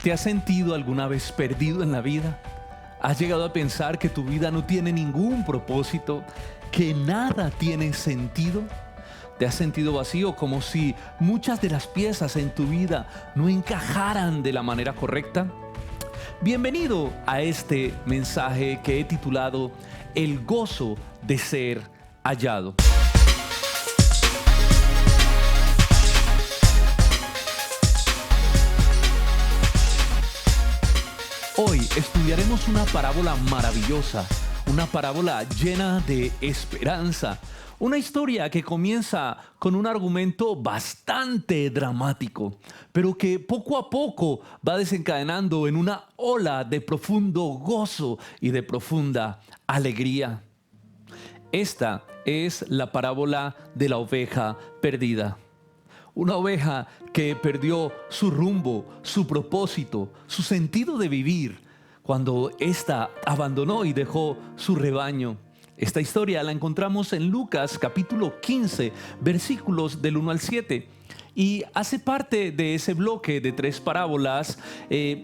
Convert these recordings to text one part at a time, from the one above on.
¿Te has sentido alguna vez perdido en la vida? ¿Has llegado a pensar que tu vida no tiene ningún propósito, que nada tiene sentido? ¿Te has sentido vacío, como si muchas de las piezas en tu vida no encajaran de la manera correcta? Bienvenido a este mensaje que he titulado El gozo de ser hallado. Hoy estudiaremos una parábola maravillosa, una parábola llena de esperanza, una historia que comienza con un argumento bastante dramático, pero que poco a poco va desencadenando en una ola de profundo gozo y de profunda alegría. Esta es la parábola de la oveja perdida. Una oveja que perdió su rumbo, su propósito, su sentido de vivir cuando ésta abandonó y dejó su rebaño. Esta historia la encontramos en Lucas capítulo 15, versículos del 1 al 7. Y hace parte de ese bloque de tres parábolas,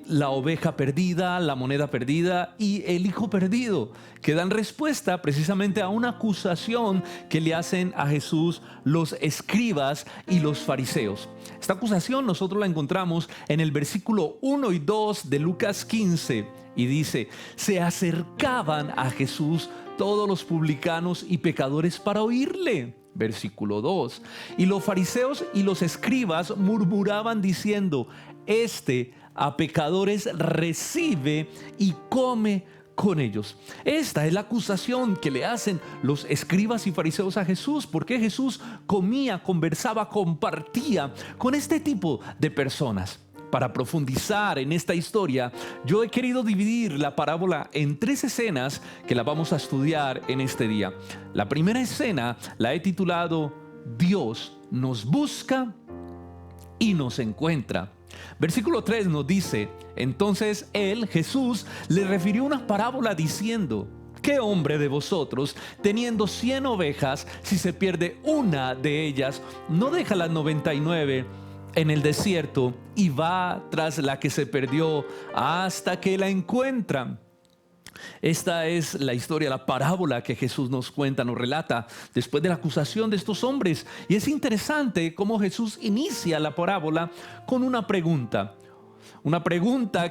la oveja perdida, la moneda perdida y el hijo perdido, que dan respuesta precisamente a una acusación que le hacen a Jesús los escribas y los fariseos. Esta acusación nosotros la encontramos en el versículo 1 y 2 de Lucas 15 y dice: se acercaban a Jesús todos los publicanos y pecadores para oírle. Versículo 2. Y los fariseos y los escribas murmuraban diciendo: este a pecadores recibe y come con ellos. Esta es la acusación que le hacen los escribas y fariseos a Jesús, porque Jesús comía, conversaba, compartía con este tipo de personas. Para profundizar en esta historia, yo he querido dividir la parábola en tres escenas que la vamos a estudiar en este día. La primera escena la he titulado Dios nos busca y nos encuentra. Versículo 3 nos dice: entonces él, Jesús, le refirió una parábola diciendo: ¿qué hombre de vosotros, teniendo 100 ovejas, si se pierde una de ellas, no deja las 99 en el desierto y va tras la que se perdió hasta que la encuentra? Esta es la historia, la parábola que Jesús nos cuenta, nos relata después de la acusación de estos hombres. Y es interesante cómo Jesús inicia la parábola con una pregunta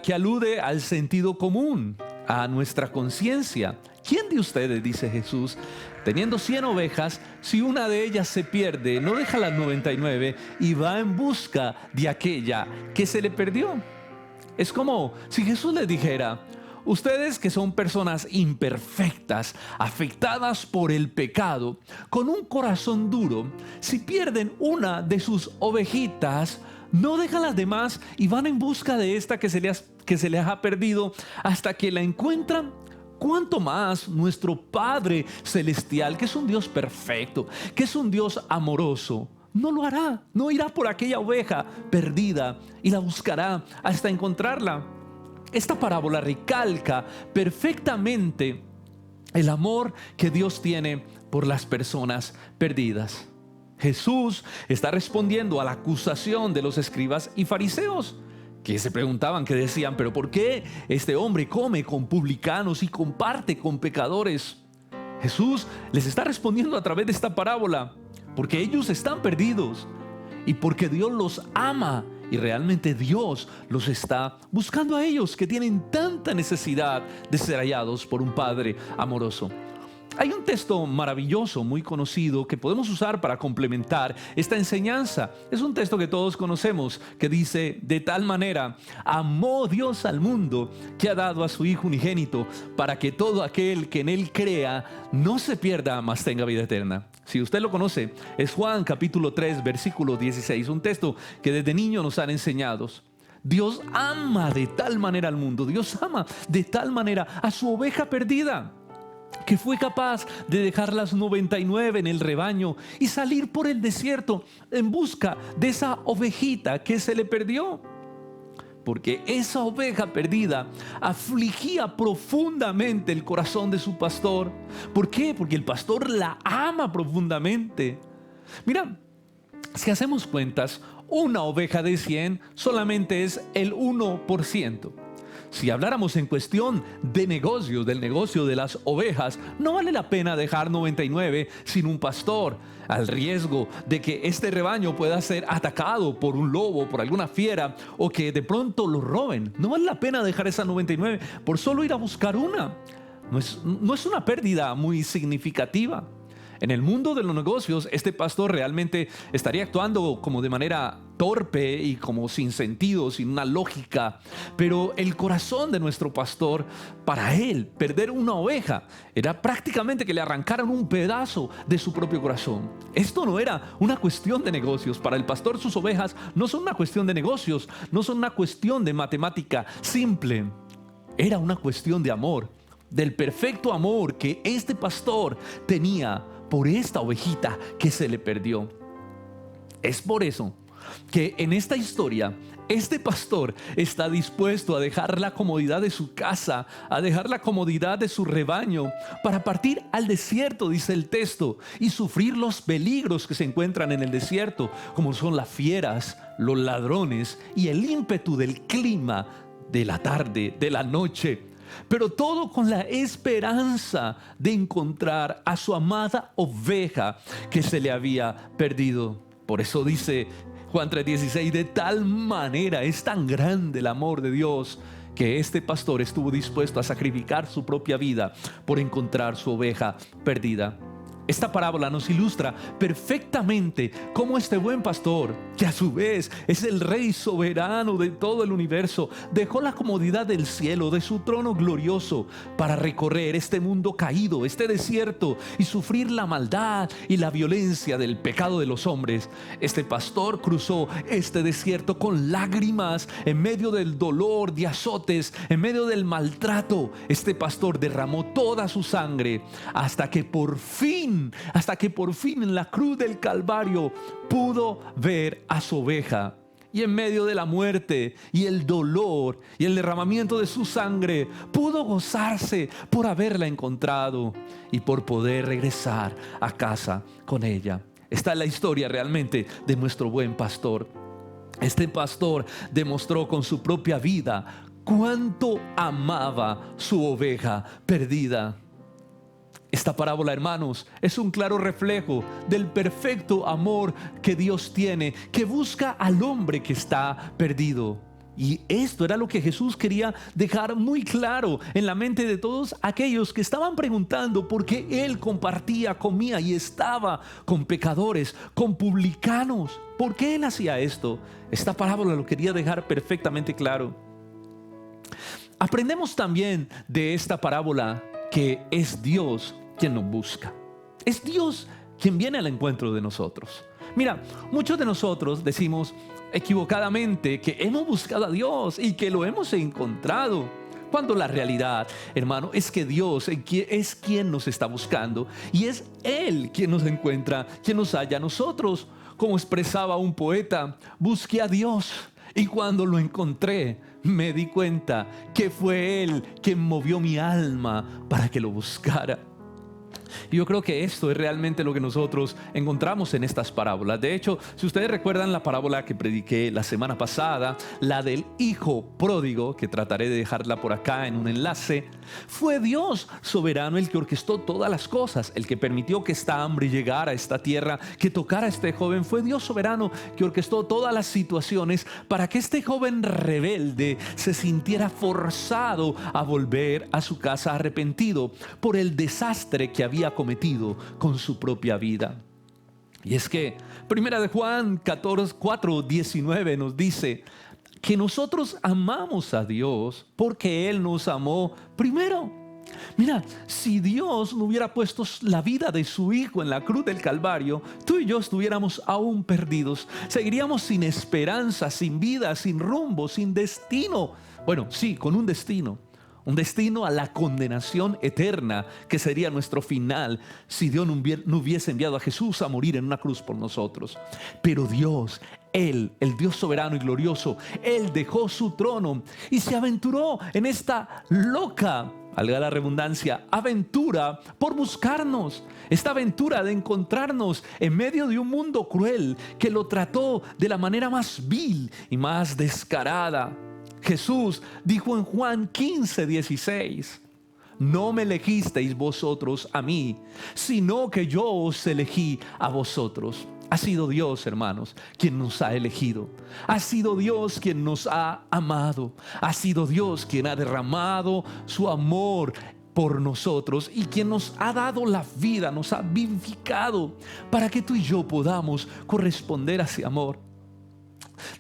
que alude al sentido común, a nuestra conciencia. ¿Quién de ustedes, dice Jesús, teniendo 100 ovejas, si una de ellas se pierde, no deja las 99 y va en busca de aquella que se le perdió? Es como si Jesús les dijera: ustedes que son personas imperfectas, afectadas por el pecado, con un corazón duro, si pierden una de sus ovejitas, no dejan las demás y van en busca de esta que se les ha perdido hasta que la encuentran. ¿Cuánto más nuestro Padre Celestial, que es un Dios perfecto, que es un Dios amoroso, no lo hará? No irá por aquella oveja perdida y la buscará hasta encontrarla. Esta parábola recalca perfectamente el amor que Dios tiene por las personas perdidas. Jesús está respondiendo a la acusación de los escribas y fariseos, que se preguntaban, que decían: ¿pero por qué este hombre come con publicanos y comparte con pecadores? Jesús les está respondiendo a través de esta parábola porque ellos están perdidos y porque Dios los ama. Y realmente Dios los está buscando a ellos, que tienen tanta necesidad de ser hallados por un Padre amoroso. Hay un texto maravilloso, muy conocido, que podemos usar para complementar esta enseñanza. Es un texto que todos conocemos, que dice: de tal manera amó Dios al mundo, que ha dado a su Hijo unigénito, para que todo aquel que en Él crea no se pierda, mas tenga vida eterna. Si usted lo conoce, es Juan capítulo 3, versículo 16, un texto que desde niño nos han enseñado. Dios ama de tal manera al mundo, Dios ama de tal manera a su oveja perdida, que fue capaz de dejar las 99 en el rebaño y salir por el desierto en busca de esa ovejita que se le perdió. Porque esa oveja perdida afligía profundamente el corazón de su pastor. ¿Por qué? Porque el pastor la ama profundamente. Mira, Si hacemos cuentas, una oveja de 100 solamente es el 1%. Si habláramos en cuestión de negocios, del negocio de las ovejas, no vale la pena dejar 99 sin un pastor, al riesgo de que este rebaño pueda ser atacado por un lobo, por alguna fiera, o que de pronto lo roben. No vale la pena dejar esa 99 por solo ir a buscar una. No es una pérdida muy significativa. En el mundo de los negocios, este pastor realmente estaría actuando como de manera torpe y como sin sentido, sin una lógica. Pero el corazón de nuestro pastor, para él, perder una oveja era prácticamente que le arrancaran un pedazo de su propio corazón. Esto no era una cuestión de negocios. Para el pastor, sus ovejas no son una cuestión de negocios, no son una cuestión de matemática simple. Era una cuestión de amor, del perfecto amor que este pastor tenía por esta ovejita que se le perdió. Es por eso que en esta historia este pastor está dispuesto a dejar la comodidad de su casa, a dejar la comodidad de su rebaño para partir al desierto, dice el texto, y sufrir los peligros que se encuentran en el desierto, como son las fieras, los ladrones y el ímpetu del clima de la tarde, de la noche. Pero todo con la esperanza de encontrar a su amada oveja que se le había perdido. Por eso dice Juan 3:16, de tal manera es tan grande el amor de Dios que este pastor estuvo dispuesto a sacrificar su propia vida por encontrar su oveja perdida. Esta parábola nos ilustra perfectamente cómo este buen pastor, que a su vez es el rey soberano de todo el universo, dejó la comodidad del cielo, de su trono glorioso, para recorrer este mundo caído, este desierto, y sufrir la maldad y la violencia del pecado de los hombres. Este pastor cruzó este desierto con lágrimas, en medio del dolor, de azotes, en medio del maltrato. Este pastor derramó toda su sangre hasta que por fin en la cruz del Calvario pudo ver a su oveja. Y en medio de la muerte y el dolor y el derramamiento de su sangre, pudo gozarse por haberla encontrado y por poder regresar a casa con ella. Esta es la historia realmente de nuestro buen pastor. Este pastor demostró con su propia vida cuánto amaba su oveja perdida. Esta parábola, hermanos, es un claro reflejo del perfecto amor que Dios tiene, que busca al hombre que está perdido. Y esto era lo que Jesús quería dejar muy claro en la mente de todos aquellos que estaban preguntando por qué Él compartía, comía y estaba con pecadores, con publicanos. ¿Por qué Él hacía esto? Esta parábola lo quería dejar perfectamente claro. Aprendemos también de esta parábola que es Dios quien nos busca. Es Dios quien viene al encuentro de nosotros. Mira, muchos de nosotros decimos equivocadamente que hemos buscado a Dios y que lo hemos encontrado, cuando la realidad, hermano, es que Dios es quien nos está buscando y es Él quien nos encuentra, quien nos halla a nosotros. Como expresaba un poeta, busqué a Dios y cuando lo encontré me di cuenta que fue Él quien movió mi alma para que lo buscara. Y yo creo que esto es realmente lo que nosotros encontramos en estas parábolas. De hecho, si ustedes recuerdan la parábola que prediqué la semana pasada, la del hijo pródigo, que trataré de dejarla por acá en un enlace, fue Dios soberano el que orquestó todas las cosas, el que permitió que esta hambre llegara a esta tierra, que tocara a este joven. Fue Dios soberano que orquestó todas las situaciones para que este joven rebelde se sintiera forzado a volver a su casa arrepentido por el desastre que había cometido con su propia vida. Y es que Primera de Juan 4:19 nos dice que nosotros amamos a Dios porque Él nos amó primero. Mira, si Dios no hubiera puesto la vida de su Hijo en la cruz del Calvario, tú y yo estuviéramos aún perdidos. Seguiríamos sin esperanza, sin vida, sin rumbo, sin destino. Bueno, sí, con un destino a la condenación eterna, que sería nuestro final si Dios no hubiese enviado a Jesús a morir en una cruz por nosotros. Pero Dios, Él, el Dios soberano y glorioso, Él dejó su trono y se aventuró en esta loca valga la redundancia, aventura por buscarnos. Esta aventura de encontrarnos en medio de un mundo cruel que lo trató de la manera más vil y más descarada. Jesús dijo en Juan 15:16: no me elegisteis vosotros a mí, sino que yo os elegí a vosotros. Ha sido Dios, hermanos, quien nos ha elegido. Ha sido Dios quien nos ha amado. Ha sido Dios quien ha derramado su amor por nosotros y quien nos ha dado la vida, nos ha vivificado para que tú y yo podamos corresponder a ese amor.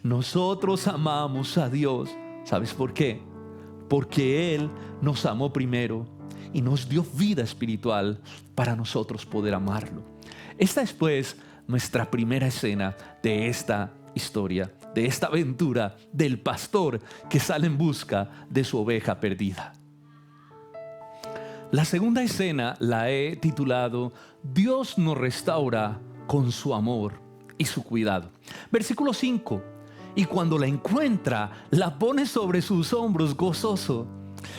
Nosotros amamos a Dios. ¿Sabes por qué? Porque Él nos amó primero y nos dio vida espiritual para nosotros poder amarlo. Esta es pues nuestra primera escena de esta historia, de esta aventura del pastor que sale en busca de su oveja perdida. La segunda escena la he titulado Dios nos restaura con su amor y su cuidado. Versículo 5: y cuando la encuentra, la pone sobre sus hombros gozoso.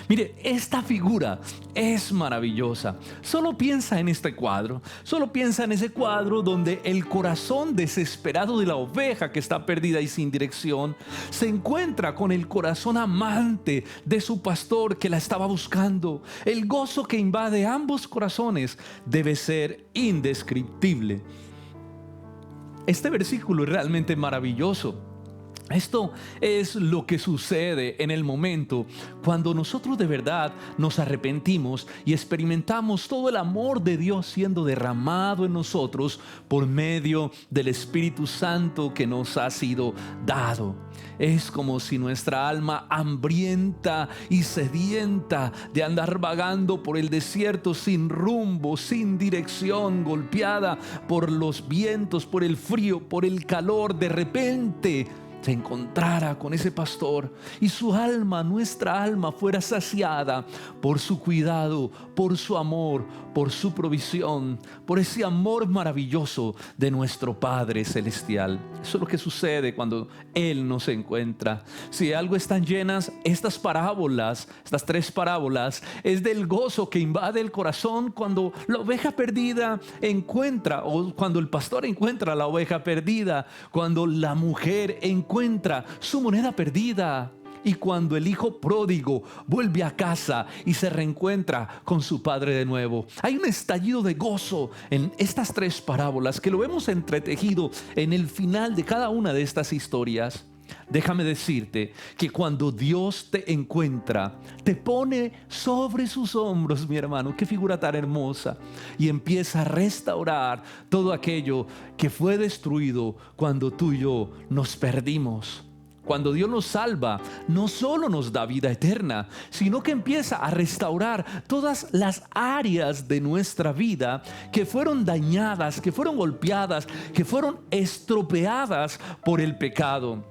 Mire, esta figura es maravillosa. Solo piensa en este cuadro. Solo piensa en ese cuadro donde el corazón desesperado de la oveja que está perdida y sin dirección se encuentra con el corazón amante de su pastor que la estaba buscando. El gozo que invade ambos corazones debe ser indescriptible. Este versículo es realmente maravilloso. Esto es lo que sucede en el momento cuando nosotros de verdad nos arrepentimos y experimentamos todo el amor de Dios siendo derramado en nosotros por medio del Espíritu Santo que nos ha sido dado. Es como si nuestra alma hambrienta y sedienta de andar vagando por el desierto sin rumbo, sin dirección, golpeada por los vientos, por el frío, por el calor, de repente se encontrara con ese pastor y su alma, nuestra alma, fuera saciada por su cuidado, por su amor, por su provisión, por ese amor maravilloso de nuestro Padre Celestial. Eso es lo que sucede cuando Él nos encuentra. Si algo están llenas estas parábolas, estas tres parábolas, es del gozo que invade el corazón cuando la oveja perdida encuentra, o cuando el pastor encuentra la oveja perdida, cuando la mujer encuentra su moneda perdida, y cuando el hijo pródigo vuelve a casa y se reencuentra con su padre de nuevo. Hay un estallido de gozo en estas tres parábolas que lo hemos entretejido en el final de cada una de estas historias. Déjame decirte que cuando Dios te encuentra, te pone sobre sus hombros, mi hermano, qué figura tan hermosa, y empieza a restaurar todo aquello que fue destruido cuando tú y yo nos perdimos. Cuando Dios nos salva, no solo nos da vida eterna, sino que empieza a restaurar todas las áreas de nuestra vida que fueron dañadas, que fueron golpeadas, que fueron estropeadas por el pecado.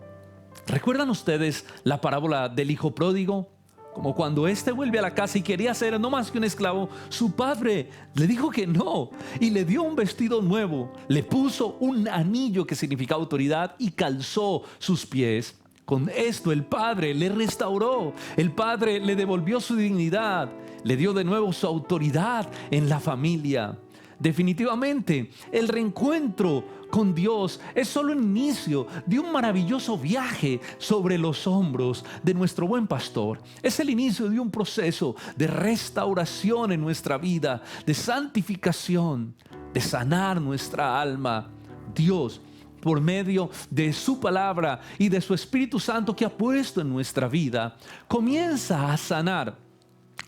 ¿Recuerdan ustedes la parábola del hijo pródigo? Como cuando éste vuelve a la casa y quería ser no más que un esclavo, su padre le dijo que no y le dio un vestido nuevo, le puso un anillo que significa autoridad y calzó sus pies. Con esto el padre le restauró, el padre le devolvió su dignidad, le dio de nuevo su autoridad en la familia. Definitivamente, el reencuentro con Dios es solo el inicio de un maravilloso viaje sobre los hombros de nuestro buen pastor. Es el inicio de un proceso de restauración en nuestra vida, de santificación, de sanar nuestra alma. Dios, por medio de su palabra y de su Espíritu Santo que ha puesto en nuestra vida, comienza a sanar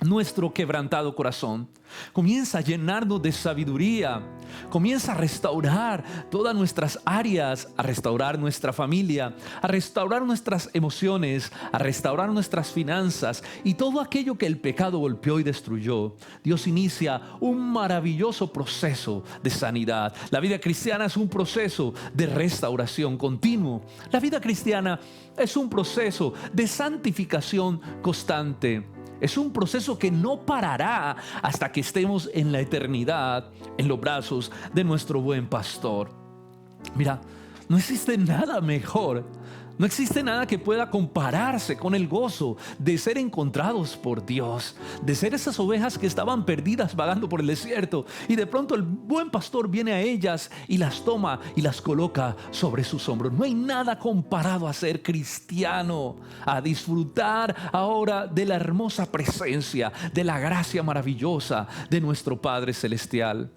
nuestro quebrantado corazón, comienza a llenarnos de sabiduría, comienza a restaurar todas nuestras áreas, a restaurar nuestra familia, a restaurar nuestras emociones, a restaurar nuestras finanzas y todo aquello que el pecado golpeó y destruyó. Dios inicia un maravilloso proceso de sanidad. La vida cristiana es un proceso de restauración continuo. La vida cristiana es un proceso de santificación constante. Es un proceso que no parará hasta que estemos en la eternidad, en los brazos de nuestro buen pastor. Mira, No existe nada mejor. No existe nada que pueda compararse con el gozo de ser encontrados por Dios, de ser esas ovejas que estaban perdidas vagando por el desierto y de pronto el buen pastor viene a ellas y las toma y las coloca sobre sus hombros. No hay nada comparado a ser cristiano, a disfrutar ahora de la hermosa presencia, de la gracia maravillosa de nuestro Padre Celestial.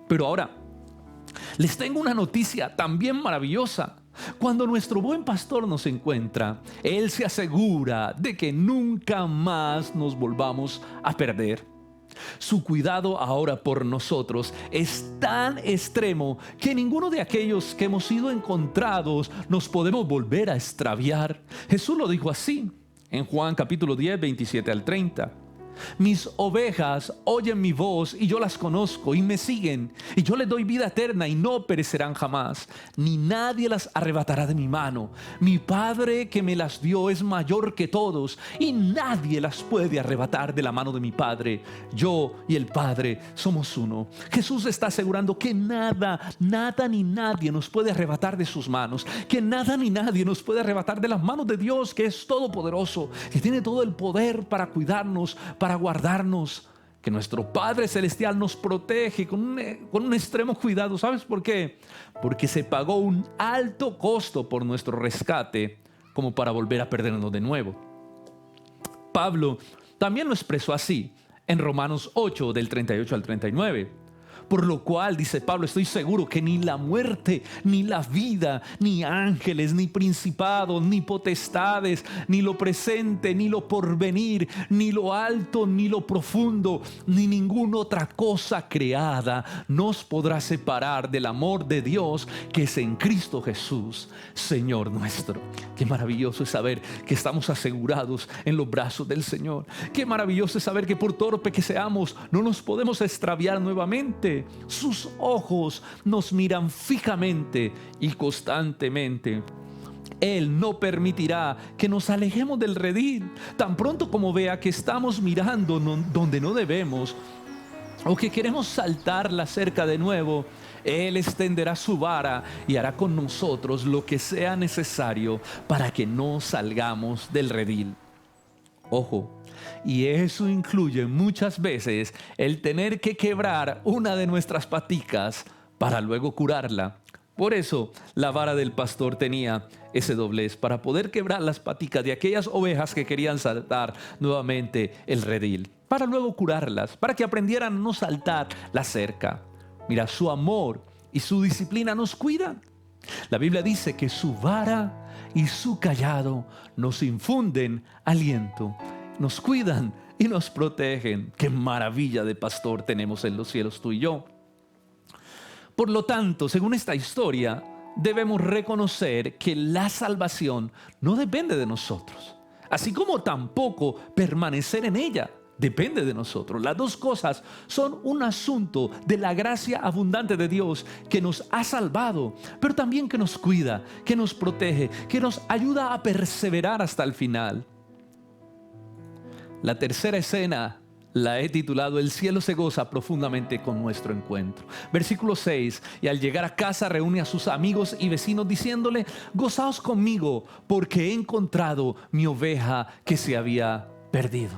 Pero ahora les tengo una noticia también maravillosa. Cuando nuestro buen pastor nos encuentra, Él se asegura de que nunca más nos volvamos a perder. Su cuidado ahora por nosotros es tan extremo que ninguno de aquellos que hemos sido encontrados nos podemos volver a extraviar. Jesús lo dijo así en Juan capítulo 10, 27 al 30. Mis ovejas oyen mi voz y yo las conozco y me siguen, y yo les doy vida eterna y no perecerán jamás, ni nadie las arrebatará de mi mano. Mi Padre que me las dio es mayor que todos y nadie las puede arrebatar de la mano de mi Padre. Yo y el Padre somos uno. Jesús está asegurando que nada ni nadie nos puede arrebatar de sus manos, que nada ni nadie nos puede arrebatar de las manos de Dios, que es todopoderoso, que tiene todo el poder para cuidarnos, para guardarnos, que nuestro Padre Celestial nos protege con un extremo cuidado. ¿Sabes por qué? Porque se pagó un alto costo por nuestro rescate, como para volver a perdernos de nuevo. Pablo también lo expresó así en Romanos 8, del 38 al 39. Por lo cual, dice Pablo, estoy seguro que ni la muerte, ni la vida, ni ángeles, ni principados, ni potestades, ni lo presente, ni lo porvenir, ni lo alto, ni lo profundo, ni ninguna otra cosa creada nos podrá separar del amor de Dios que es en Cristo Jesús, Señor nuestro. Qué maravilloso es saber que estamos asegurados en los brazos del Señor. Qué maravilloso es saber que por torpe que seamos, no nos podemos extraviar nuevamente. Sus ojos nos miran fijamente y constantemente. Él no permitirá que nos alejemos del redil. Tan pronto como vea que estamos mirando donde no debemos, o que queremos saltar la cerca de nuevo, Él extenderá su vara y hará con nosotros lo que sea necesario para que no salgamos del redil. Ojo, y eso incluye muchas veces el tener que quebrar una de nuestras paticas para luego curarla. Por eso la vara del pastor tenía ese doblez, para poder quebrar las paticas de aquellas ovejas que querían saltar nuevamente el redil, para luego curarlas, para que aprendieran a no saltar la cerca. Mira, su amor y su disciplina nos cuidan. La Biblia dice que su vara y su cayado nos infunden aliento, nos cuidan y nos protegen. Qué maravilla de pastor tenemos en los cielos tú y yo. Por lo tanto, según esta historia, debemos reconocer que la salvación no depende de nosotros, así como tampoco permanecer en ella depende de nosotros. Las dos cosas son un asunto de la gracia abundante de Dios, que nos ha salvado, pero también que nos cuida, que nos protege, que nos ayuda a perseverar hasta el final. La tercera escena la he titulado El cielo se goza profundamente con nuestro encuentro. Versículo 6: y al llegar a casa reúne a sus amigos y vecinos diciéndole: gozaos conmigo porque he encontrado mi oveja que se había perdido.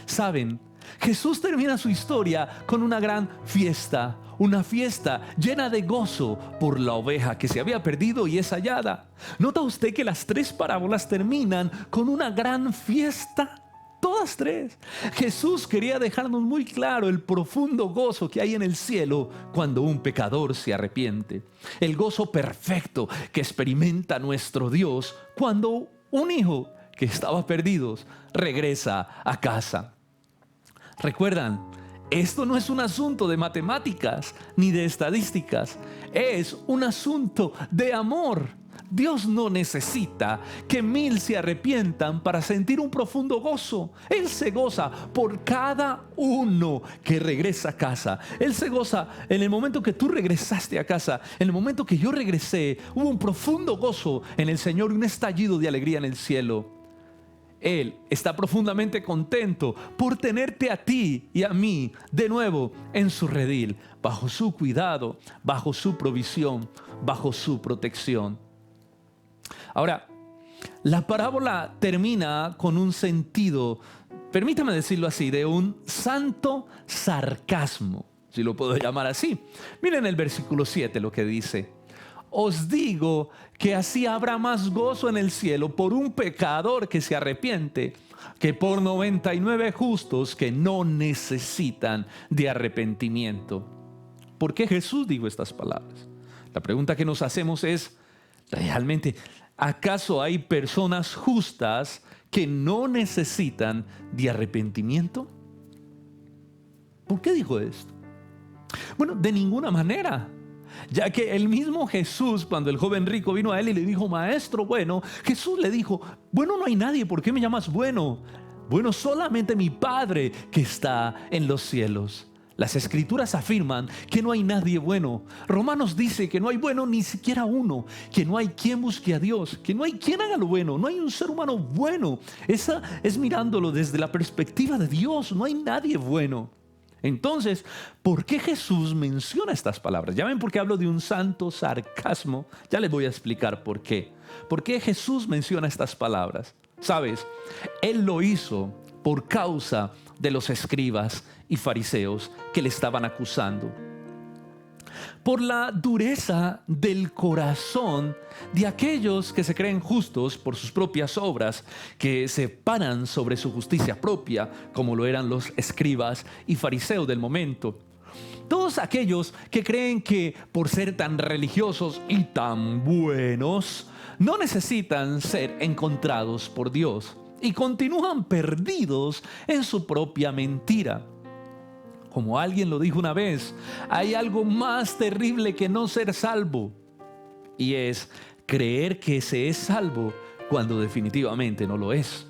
Saben, Jesús termina su historia con una gran fiesta, una fiesta llena de gozo por la oveja que se había perdido y es hallada. ¿Nota usted que las tres parábolas terminan con una gran fiesta? Todas tres. Jesús quería dejarnos muy claro el profundo gozo que hay en el cielo cuando un pecador se arrepiente. El gozo perfecto que experimenta nuestro Dios cuando un hijo que estaba perdido regresa a casa. ¿Recuerdan? Esto no es un asunto de matemáticas ni de estadísticas. Es un asunto de amor. Dios no necesita que 1000 se arrepientan para sentir un profundo gozo. Él se goza por cada uno que regresa a casa. Él se goza en el momento que tú regresaste a casa. En el momento que yo regresé, hubo un profundo gozo en el Señor y un estallido de alegría en el cielo. Él está profundamente contento por tenerte a ti y a mí de nuevo en su redil, bajo su cuidado, bajo su provisión, bajo su protección. Ahora, la parábola termina con un sentido, permítame decirlo así, de un santo sarcasmo, si lo puedo llamar así. Miren el versículo 7 lo que dice: os digo que así habrá más gozo en el cielo por un pecador que se arrepiente que por 99 justos que no necesitan de arrepentimiento. ¿Por qué Jesús dijo estas palabras? La pregunta que nos hacemos es, ¿realmente acaso hay personas justas que no necesitan de arrepentimiento? ¿Por qué dijo esto? Bueno, de ninguna manera. Ya que el mismo Jesús, cuando el joven rico vino a él y le dijo: maestro bueno, Jesús le dijo: bueno, no hay nadie, ¿por qué me llamas bueno? Bueno, solamente mi Padre que está en los cielos. Las Escrituras afirman que no hay nadie bueno. Romanos dice que no hay bueno ni siquiera uno, que no hay quien busque a Dios, que no hay quien haga lo bueno, no hay un ser humano bueno. Esa es mirándolo desde la perspectiva de Dios, no hay nadie bueno. Entonces, ¿por qué Jesús menciona estas palabras? Ya ven por qué hablo de un santo sarcasmo. Ya les voy a explicar por qué. ¿Por qué Jesús menciona estas palabras? ¿Sabes? Él lo hizo por causa de los escribas y fariseos que le estaban acusando. Por la dureza del corazón de aquellos que se creen justos por sus propias obras, que se paran sobre su justicia propia, como lo eran los escribas y fariseos del momento. Todos aquellos que creen que por ser tan religiosos y tan buenos, no necesitan ser encontrados por Dios y continúan perdidos en su propia mentira. Como alguien lo dijo una vez, hay algo más terrible que no ser salvo, y es creer que se es salvo cuando definitivamente no lo es.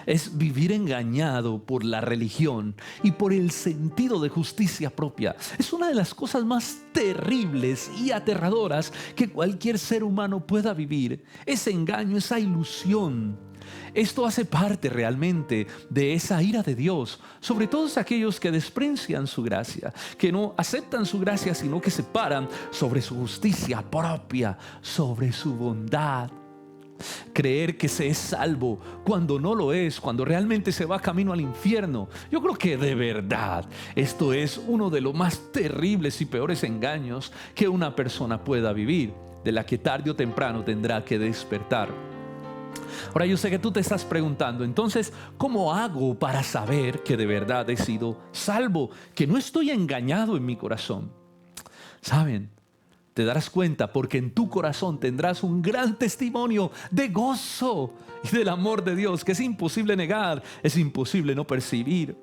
Es vivir engañado por la religión y por el sentido de justicia propia. Es una de las cosas más terribles y aterradoras que cualquier ser humano pueda vivir. Ese engaño, esa ilusión. Esto hace parte realmente de esa ira de Dios sobre todos aquellos que desprecian su gracia, que no aceptan su gracia, sino que se paran sobre su justicia propia, sobre su bondad. Creer que se es salvo cuando no lo es, cuando realmente se va camino al infierno. Yo creo que de verdad esto es uno de los más terribles y peores engaños que una persona pueda vivir, de la que tarde o temprano tendrá que despertar. Ahora, yo sé que tú te estás preguntando, entonces, ¿cómo hago para saber que de verdad he sido salvo? Que no estoy engañado en mi corazón. ¿Saben? Te darás cuenta porque en tu corazón tendrás un gran testimonio de gozo y del amor de Dios que es imposible negar, es imposible no percibir.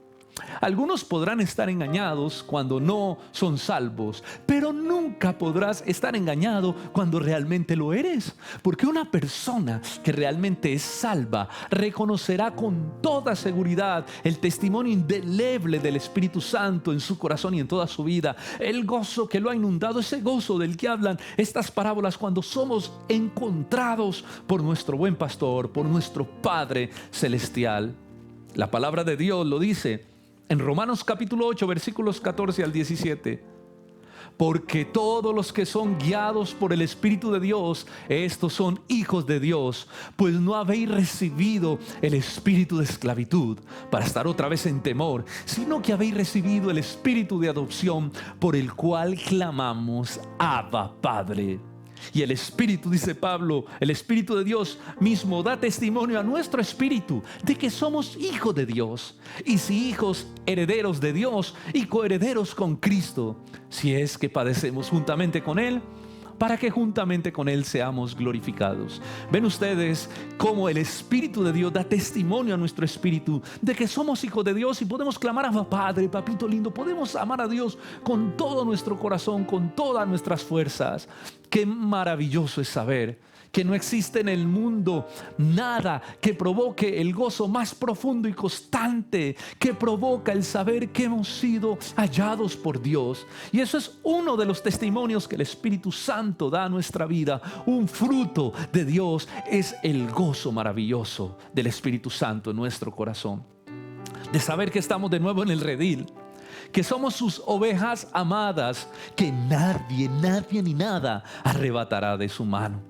Algunos podrán estar engañados cuando no son salvos, pero nunca podrás estar engañado cuando realmente lo eres, porque una persona que realmente es salva reconocerá con toda seguridad el testimonio indeleble del Espíritu Santo en su corazón y en toda su vida, el gozo que lo ha inundado, ese gozo del que hablan estas parábolas cuando somos encontrados por nuestro buen pastor, por nuestro Padre Celestial. La palabra de Dios lo dice en Romanos capítulo 8, versículos 14 al 17. Porque todos los que son guiados por el Espíritu de Dios, estos son hijos de Dios. Pues no habéis recibido el espíritu de esclavitud para estar otra vez en temor, sino que habéis recibido el espíritu de adopción, por el cual clamamos: Abba, Padre. Y el Espíritu, dice Pablo, el Espíritu de Dios mismo da testimonio a nuestro espíritu de que somos hijos de Dios. Y si hijos, herederos de Dios y coherederos con Cristo, si es que padecemos juntamente con Él, para que juntamente con Él seamos glorificados. Ven ustedes cómo el Espíritu de Dios da testimonio a nuestro espíritu de que somos hijos de Dios y podemos clamar a Padre, papito lindo. Podemos amar a Dios con todo nuestro corazón, con todas nuestras fuerzas. Qué maravilloso es saber que no existe en el mundo nada que provoque el gozo más profundo y constante, que provoca el saber que hemos sido hallados por Dios. Y eso es uno de los testimonios que el Espíritu Santo da a nuestra vida. Un fruto de Dios es el gozo maravilloso del Espíritu Santo en nuestro corazón, de saber que estamos de nuevo en el redil, que somos sus ovejas amadas, que nadie ni nada arrebatará de su mano.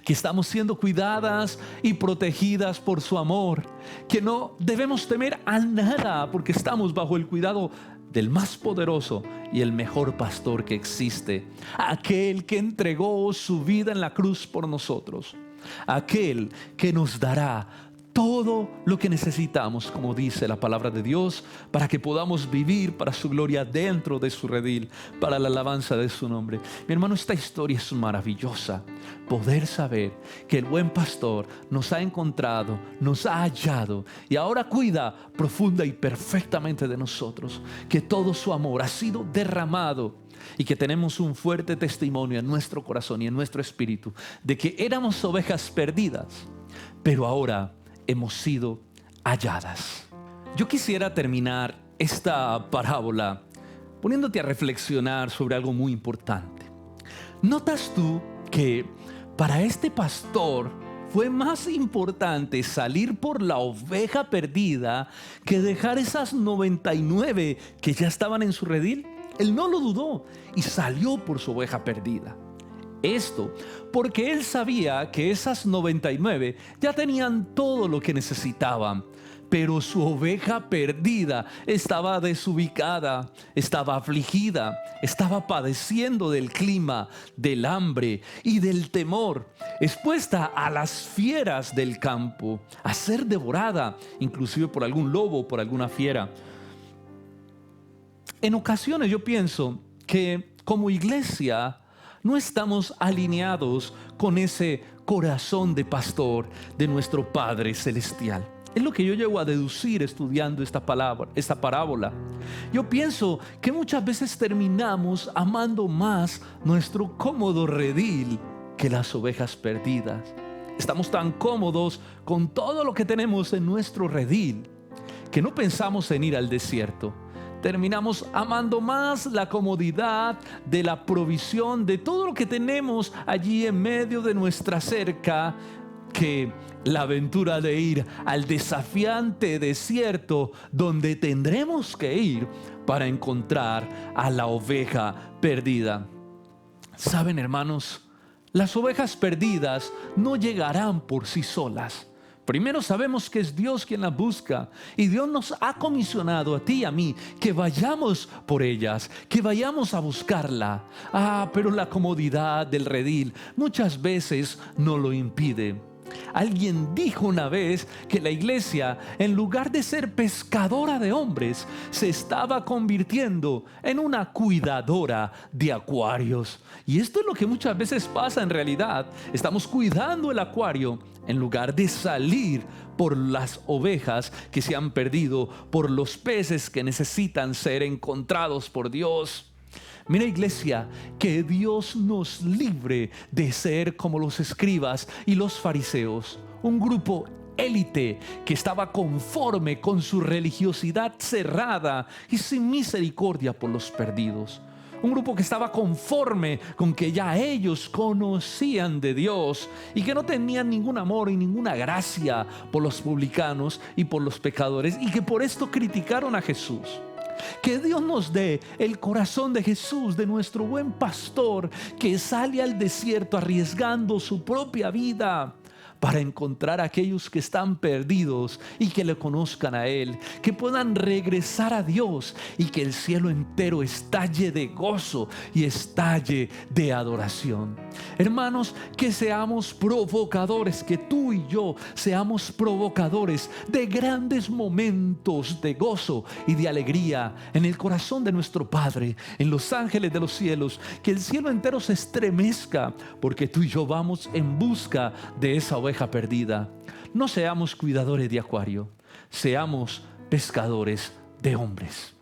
Que estamos siendo cuidadas y protegidas por su amor, que no debemos temer a nada porque estamos bajo el cuidado del más poderoso y el mejor pastor que existe, aquel que entregó su vida en la cruz por nosotros, aquel que nos dará todo lo que necesitamos, como dice la palabra de Dios, para que podamos vivir para su gloria dentro de su redil, para la alabanza de su nombre. Mi hermano, esta historia es maravillosa. Poder saber que el buen pastor nos ha encontrado, nos ha hallado y ahora cuida profunda y perfectamente de nosotros, que todo su amor ha sido derramado y que tenemos un fuerte testimonio en nuestro corazón y en nuestro espíritu de que éramos ovejas perdidas, pero ahora hemos sido halladas. Yo quisiera terminar esta parábola poniéndote a reflexionar sobre algo muy importante. ¿Notas tú que para este pastor fue más importante salir por la oveja perdida que dejar esas 99 que ya estaban en su redil? Él no lo dudó y salió por su oveja perdida. Esto porque él sabía que esas 99 ya tenían todo lo que necesitaban, pero su oveja perdida estaba desubicada, estaba afligida, estaba padeciendo del clima, del hambre y del temor, expuesta a las fieras del campo, a ser devorada, inclusive por algún lobo, por alguna fiera. En ocasiones yo pienso que como iglesia no estamos alineados con ese corazón de pastor de nuestro Padre Celestial. Es lo que yo llego a deducir estudiando esta parábola. Yo pienso que muchas veces terminamos amando más nuestro cómodo redil que las ovejas perdidas. Estamos tan cómodos con todo lo que tenemos en nuestro redil que no pensamos en ir al desierto. Terminamos amando más la comodidad de la provisión de todo lo que tenemos allí en medio de nuestra cerca que la aventura de ir al desafiante desierto donde tendremos que ir para encontrar a la oveja perdida. ¿Saben, hermanos? Las ovejas perdidas no llegarán por sí solas. Primero sabemos que es Dios quien las busca y Dios nos ha comisionado a ti y a mí que vayamos por ellas, que vayamos a buscarla. Pero la comodidad del redil muchas veces nos lo impide. Alguien dijo una vez que la iglesia, en lugar de ser pescadora de hombres, se estaba convirtiendo en una cuidadora de acuarios. Y esto es lo que muchas veces pasa en realidad. Estamos cuidando el acuario en lugar de salir por las ovejas que se han perdido, por los peces que necesitan ser encontrados por Dios. Mira, iglesia, que Dios nos libre de ser como los escribas y los fariseos, un grupo élite que estaba conforme con su religiosidad cerrada y sin misericordia por los perdidos. Un grupo que estaba conforme con que ya ellos conocían de Dios y que no tenían ningún amor y ninguna gracia por los publicanos y por los pecadores, y que por esto criticaron a Jesús. Que Dios nos dé el corazón de Jesús, de nuestro buen pastor, que sale al desierto arriesgando su propia vida para encontrar a aquellos que están perdidos y que le conozcan a Él, que puedan regresar a Dios y que el cielo entero estalle de gozo y estalle de adoración. Hermanos, que seamos provocadores, que tú y yo seamos provocadores de grandes momentos de gozo y de alegría en el corazón de nuestro Padre, en los ángeles de los cielos, que el cielo entero se estremezca porque tú y yo vamos en busca de esa oveja perdida. No seamos cuidadores de acuario, seamos pescadores de hombres.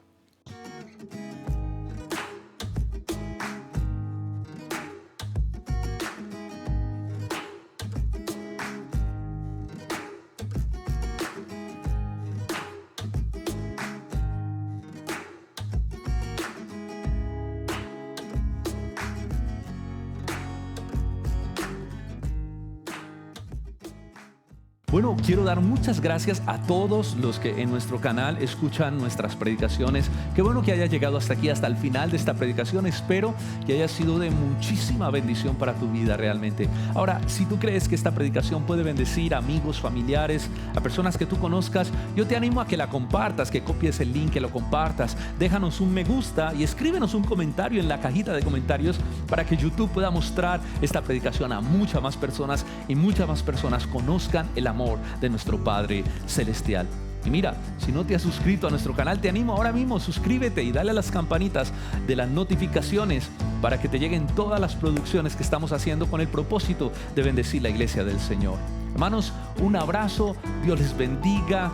Bueno, quiero dar muchas gracias a todos los que en nuestro canal escuchan nuestras predicaciones. Qué bueno que haya llegado hasta aquí, hasta el final de esta predicación. Espero que haya sido de muchísima bendición para tu vida realmente. Ahora, si tú crees que esta predicación puede bendecir a amigos, familiares, a personas que tú conozcas, yo te animo a que la compartas, que copies el link, que lo compartas. Déjanos un me gusta y escríbenos un comentario en la cajita de comentarios para que YouTube pueda mostrar esta predicación a muchas más personas y muchas más personas conozcan el amor de nuestro Padre Celestial. Y mira, si no te has suscrito a nuestro canal, te animo ahora mismo, suscríbete y dale a las campanitas de las notificaciones para que te lleguen todas las producciones que estamos haciendo con el propósito de bendecir la iglesia del Señor. Hermanos, un abrazo, Dios les bendiga.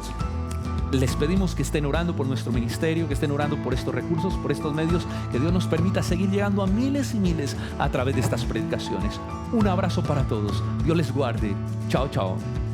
Les pedimos que estén orando por nuestro ministerio, que estén orando por estos recursos, por estos medios, que Dios nos permita seguir llegando a miles y miles a través de estas predicaciones. Un abrazo para todos. Dios les guarde. Chao, chao.